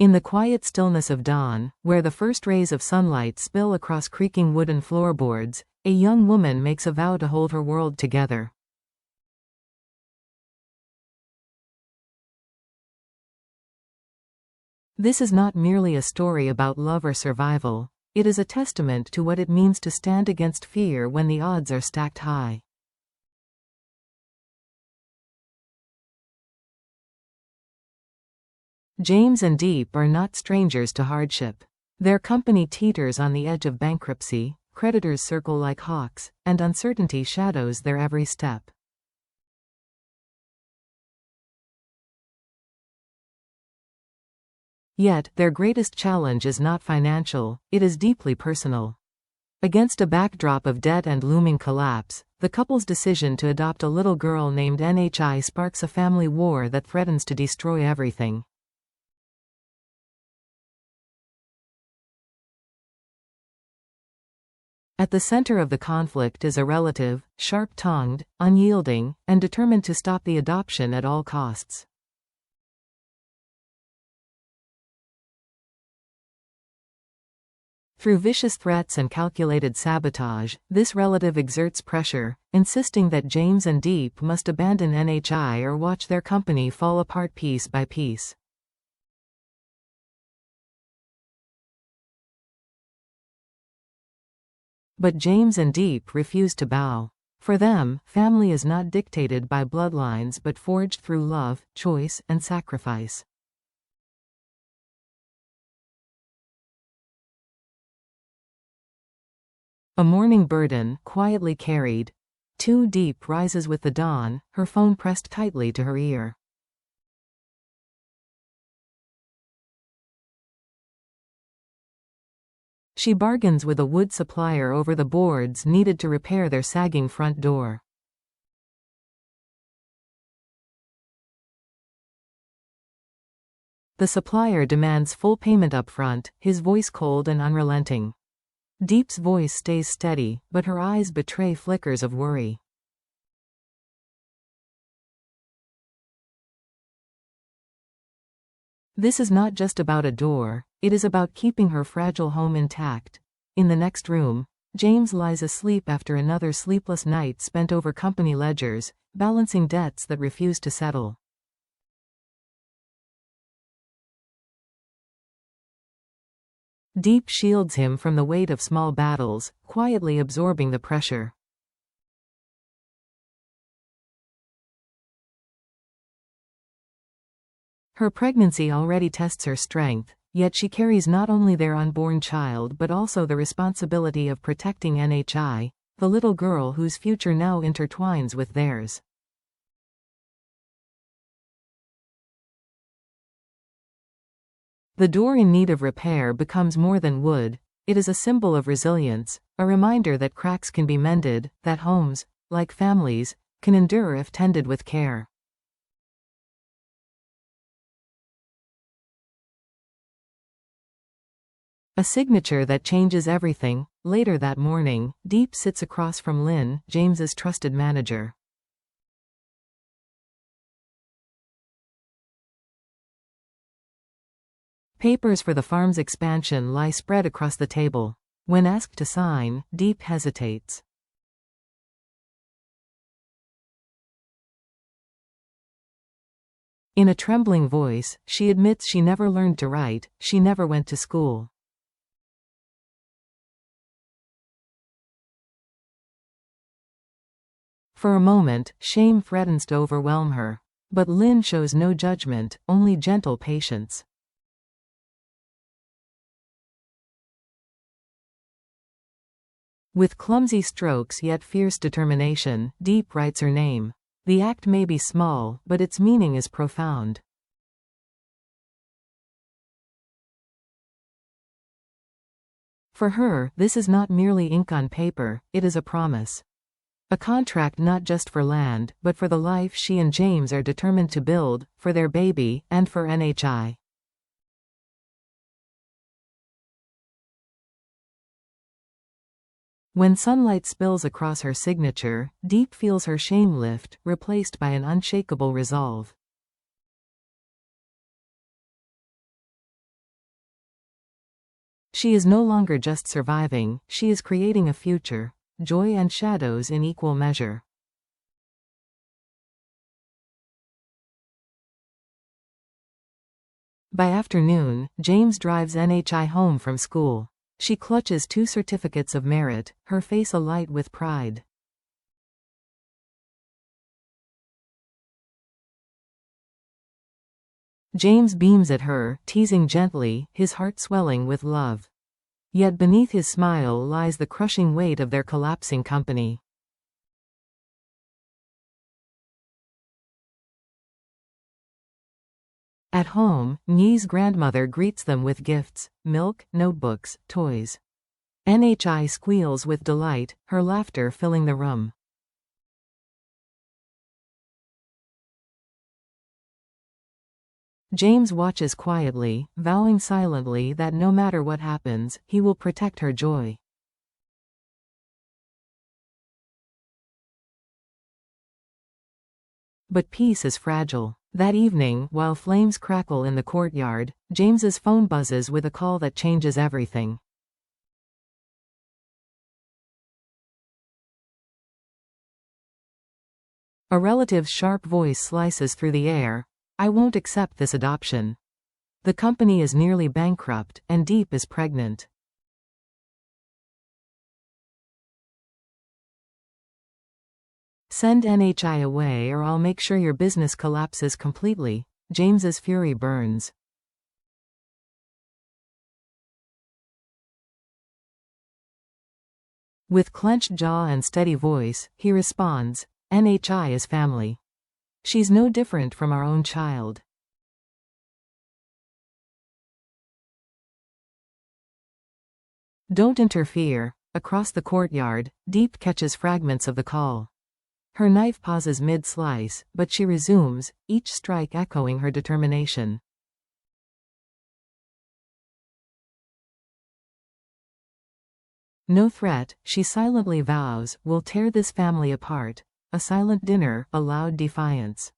In the quiet stillness of dawn, where the first rays of sunlight spill across creaking wooden floorboards, a young woman makes a vow to hold her world together. This is not merely a story about love or survival, it is a testament to what it means to stand against fear when the odds are stacked high. James and Diep are not strangers to hardship. Their company teeters on the edge of bankruptcy, creditors circle like hawks, and uncertainty shadows their every step. Yet, their greatest challenge is not financial, it is deeply personal. Against a backdrop of debt and looming collapse, the couple's decision to adopt a little girl named Nhi sparks a family war that threatens to destroy everything. At the center of the conflict is a relative, sharp-tongued, unyielding, and determined to stop the adoption at all costs. Through vicious threats and calculated sabotage, this relative exerts pressure, insisting that James and Diep must abandon Nhi or watch their company fall apart piece by piece. But James and Diep refuse to bow. For them, family is not dictated by bloodlines but forged through love, choice, and sacrifice. A morning burden, quietly carried. Too Diep rises with the dawn, her phone pressed tightly to her ear. She bargains with a wood supplier over the boards needed to repair their sagging front door. The supplier demands full payment up front, his voice cold and unrelenting. Diep's voice stays steady, but her eyes betray flickers of worry. This is not just about a door, it is about keeping her fragile home intact. In the next room, James lies asleep after another sleepless night spent over company ledgers, balancing debts that refuse to settle. Diep shields him from the weight of small battles, quietly absorbing the pressure. Her pregnancy already tests her strength, yet she carries not only their unborn child but also the responsibility of protecting Nhi, the little girl whose future now intertwines with theirs. The door in need of repair becomes more than wood, it is a symbol of resilience, a reminder that cracks can be mended, that homes, like families, can endure if tended with care. A signature that changes everything. Later that morning, Diep sits across from Lynn, James's trusted manager. Papers for the farm's expansion lie spread across the table. When asked to sign, Diep hesitates. In a trembling voice, she admits she never learned to write, she never went to school. For a moment, shame threatens to overwhelm her. But Lynn shows no judgment, only gentle patience. With clumsy strokes yet fierce determination, Diep writes her name. The act may be small, but its meaning is profound. For her, this is not merely ink on paper, it is a promise. A contract not just for land, but for the life she and James are determined to build, for their baby, and for Nhi. When sunlight spills across her signature, Diep feels her shame lift, replaced by an unshakable resolve. She is no longer just surviving, she is creating a future. Joy and shadows in equal measure. By afternoon, James drives NHI home from school. She clutches 2 certificates of merit, her face alight with pride. James beams at her, teasing gently, his heart swelling with love. Yet beneath his smile lies the crushing weight of their collapsing company. At home, Nyi's grandmother greets them with gifts, milk, notebooks, toys. NHI squeals with delight, her laughter filling the room. James watches quietly, vowing silently that no matter what happens, he will protect her joy. But peace is fragile. That evening, while flames crackle in the courtyard, James's phone buzzes with a call that changes everything. A relative's sharp voice slices through the air. I won't accept this adoption. The company is nearly bankrupt, and Diep is pregnant. Send NHI away or I'll make sure your business collapses completely. James's fury burns. With clenched jaw and steady voice, he responds, NHI is family. She's no different from our own child. Don't interfere. Across the courtyard, Diep catches fragments of the call. Her knife pauses mid-slice, but she resumes, each strike echoing her determination. No threat, she silently vows, will tear this family apart. A silent dinner, a loud defiance.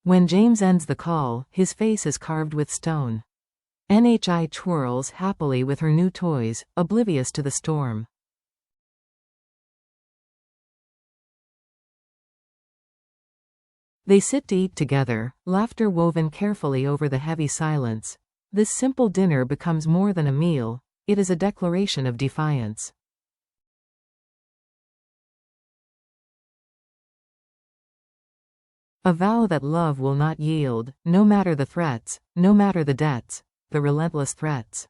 When James ends the call, his face is carved with stone. NHI twirls happily with her new toys, oblivious to the storm. They sit to eat together, laughter woven carefully over the heavy silence. This simple dinner becomes more than a meal, it is a declaration of defiance. A vow that love will not yield, no matter the threats, no matter the debts, the relentless threats.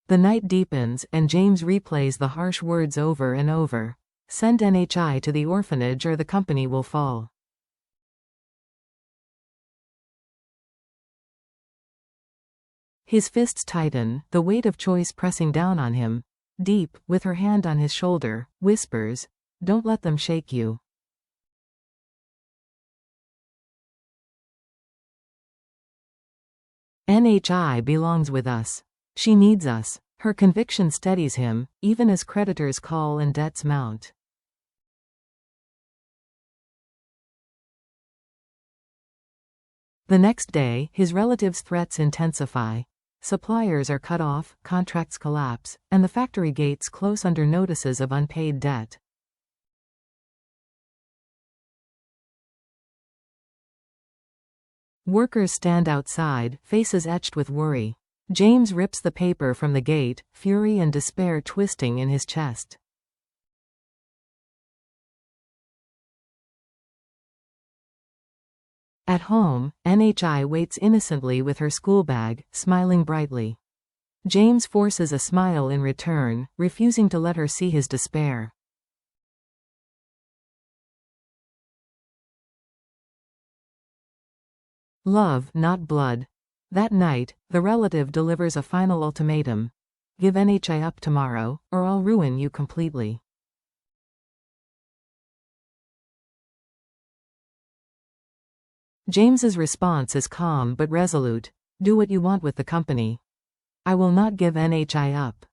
The night deepens, and James replays the harsh words over and over. Send NHI to the orphanage or the company will fall. His fists tighten, the weight of choice pressing down on him. Diep, with her hand on his shoulder, whispers, don't let them shake you. NHI belongs with us. She needs us. Her conviction steadies him, even as creditors call and debts mount. The next day, his relatives' threats intensify. Suppliers are cut off, contracts collapse, and the factory gates close under notices of unpaid debt. Workers stand outside, faces etched with worry. James rips the paper from the gate, fury and despair twisting in his chest. At home, NHI waits innocently with her school bag, smiling brightly. James forces a smile in return, refusing to let her see his despair. Love, not blood. That night, the relative delivers a final ultimatum. Give NHI up tomorrow, or I'll ruin you completely. James's response is calm but resolute. Do what you want with the company. I will not give NHI up.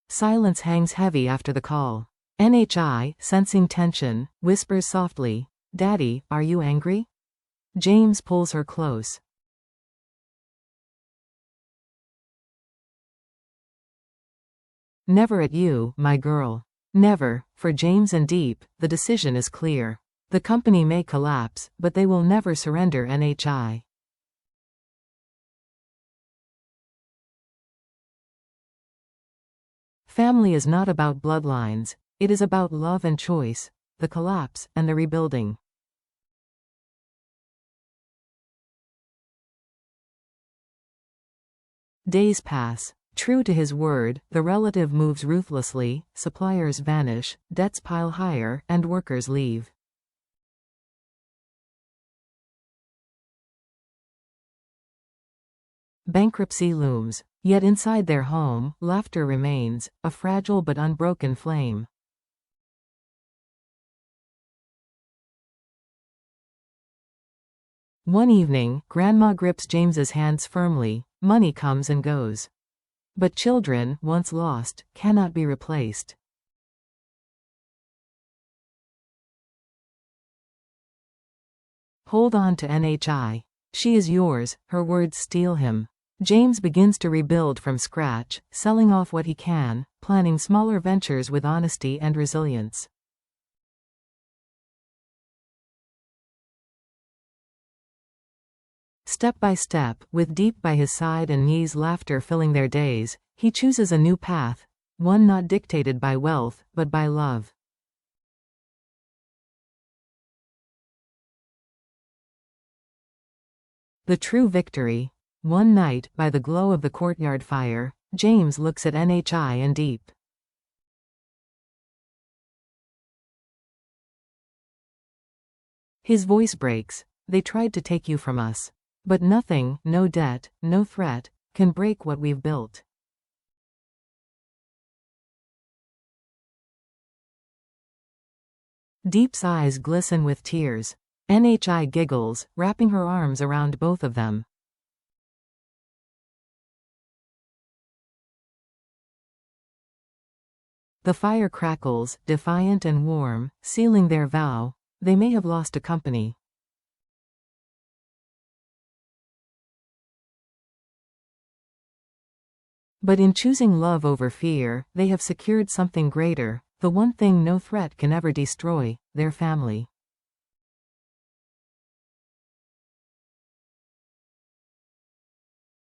Silence hangs heavy after the call. NHI, sensing tension, whispers softly, "Daddy, are you angry?" James pulls her close. "Never at you, my girl." Never. For James and Diep, the decision is clear. The company may collapse, but they will never surrender NHI. Family is not about bloodlines, it is about love and choice, the collapse and the rebuilding. Days pass. True to his word, the relative moves ruthlessly, suppliers vanish, debts pile higher, and workers leave. Bankruptcy looms. Yet inside their home, laughter remains, a fragile but unbroken flame. One evening, Grandma grips James's hands firmly. Money comes and goes. But children, once lost, cannot be replaced. Hold on to NHI. She is yours, her words steel him. James begins to rebuild from scratch, selling off what he can, planning smaller ventures with honesty and resilience. Step by step, with Diep by his side and Nye's laughter filling their days, he chooses a new path, one not dictated by wealth, but by love. The true victory. One night, by the glow of the courtyard fire, James looks at NHI and Diep. His voice breaks. "They tried to take you from us. But nothing, no debt, no threat, can break what we've built." Diep's eyes glisten with tears. NHI giggles, wrapping her arms around both of them. The fire crackles, defiant and warm, sealing their vow. They may have lost a company. But in choosing love over fear, they have secured something greater, the one thing no threat can ever destroy, their family.